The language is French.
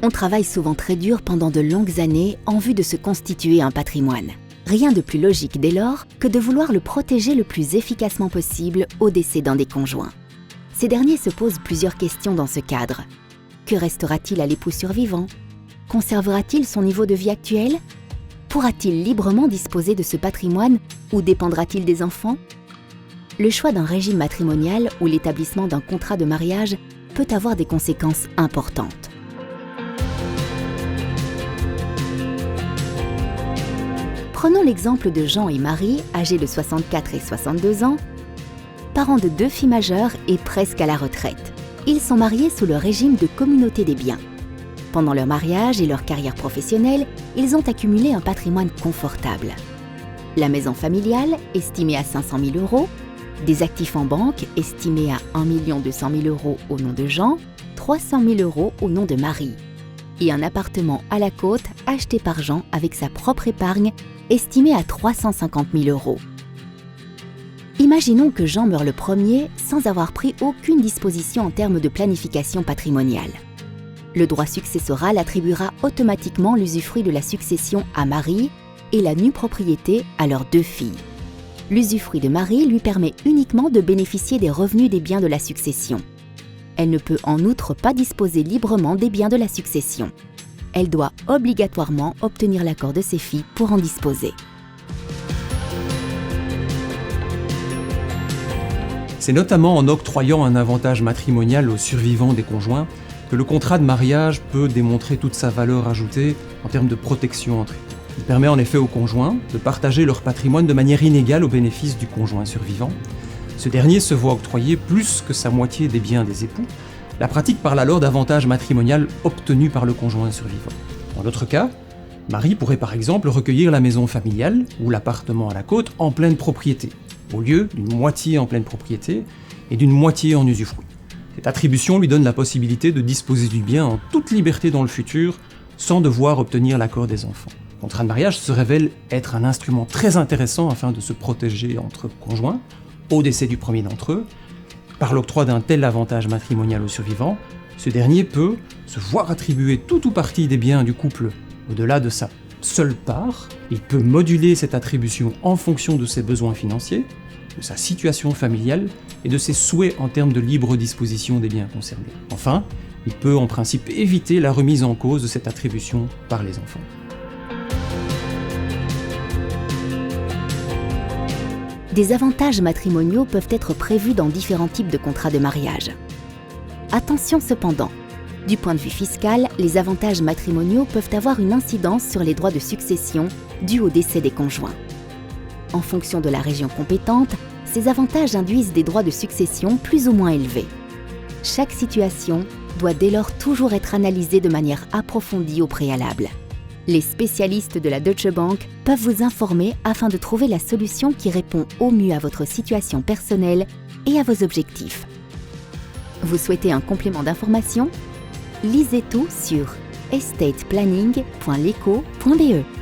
On travaille souvent très dur pendant de longues années en vue de se constituer un patrimoine. Rien de plus logique dès lors que de vouloir le protéger le plus efficacement possible au décès d'un des conjoints. Ces derniers se posent plusieurs questions dans ce cadre. Que restera-t-il à l'époux survivant? Conservera-t-il son niveau de vie actuel? Pourra-t-il librement disposer de ce patrimoine ou dépendra-t-il des enfants? Le choix d'un régime matrimonial ou l'établissement d'un contrat de mariage peut avoir des conséquences importantes. Prenons l'exemple de Jean et Marie, âgés de 64 et 62 ans, parents de 2 filles majeures et presque à la retraite. Ils sont mariés sous le régime de communauté des biens. Pendant leur mariage et leur carrière professionnelle, ils ont accumulé un patrimoine confortable. La maison familiale, estimée à 500 000 €, des actifs en banque, estimés à 1 200 000 € au nom de Jean, 300 000 € au nom de Marie, et un appartement à la côte acheté par Jean avec sa propre épargne, estimé à 350 000 €. Imaginons que Jean meurt le premier sans avoir pris aucune disposition en termes de planification patrimoniale. Le droit successoral attribuera automatiquement l'usufruit de la succession à Marie et la nue propriété à leurs 2 filles. L'usufruit de Marie lui permet uniquement de bénéficier des revenus des biens de la succession. Elle ne peut en outre pas disposer librement des biens de la succession. Elle doit obligatoirement obtenir l'accord de ses filles pour en disposer. C'est notamment en octroyant un avantage matrimonial aux survivants des conjoints que le contrat de mariage peut démontrer toute sa valeur ajoutée en termes de protection entre eux. Il permet en effet aux conjoints de partager leur patrimoine de manière inégale au bénéfice du conjoint survivant. Ce dernier se voit octroyer plus que sa moitié des biens des époux. La pratique parle alors d'avantages matrimonial obtenus par le conjoint survivant. Dans l'autre cas, Marie pourrait par exemple recueillir la maison familiale ou l'appartement à la côte en pleine propriété, au lieu d'une moitié en pleine propriété et d'une moitié en usufruit. Cette attribution lui donne la possibilité de disposer du bien en toute liberté dans le futur, sans devoir obtenir l'accord des enfants. Le contrat de mariage se révèle être un instrument très intéressant afin de se protéger entre conjoints, au décès du premier d'entre eux. Par l'octroi d'un tel avantage matrimonial au survivant, ce dernier peut se voir attribuer tout ou partie des biens du couple au-delà de sa seule part. Il peut moduler cette attribution en fonction de ses besoins financiers, de sa situation familiale et de ses souhaits en termes de libre disposition des biens concernés. Enfin, il peut en principe éviter la remise en cause de cette attribution par les enfants. Des avantages matrimoniaux peuvent être prévus dans différents types de contrats de mariage. Attention cependant, du point de vue fiscal, les avantages matrimoniaux peuvent avoir une incidence sur les droits de succession dus au décès des conjoints. En fonction de la région compétente, ces avantages induisent des droits de succession plus ou moins élevés. Chaque situation doit dès lors toujours être analysée de manière approfondie au préalable. Les spécialistes de la Deutsche Bank peuvent vous informer afin de trouver la solution qui répond au mieux à votre situation personnelle et à vos objectifs. Vous souhaitez un complément d'information? Lisez tout sur estateplanning.leco.be.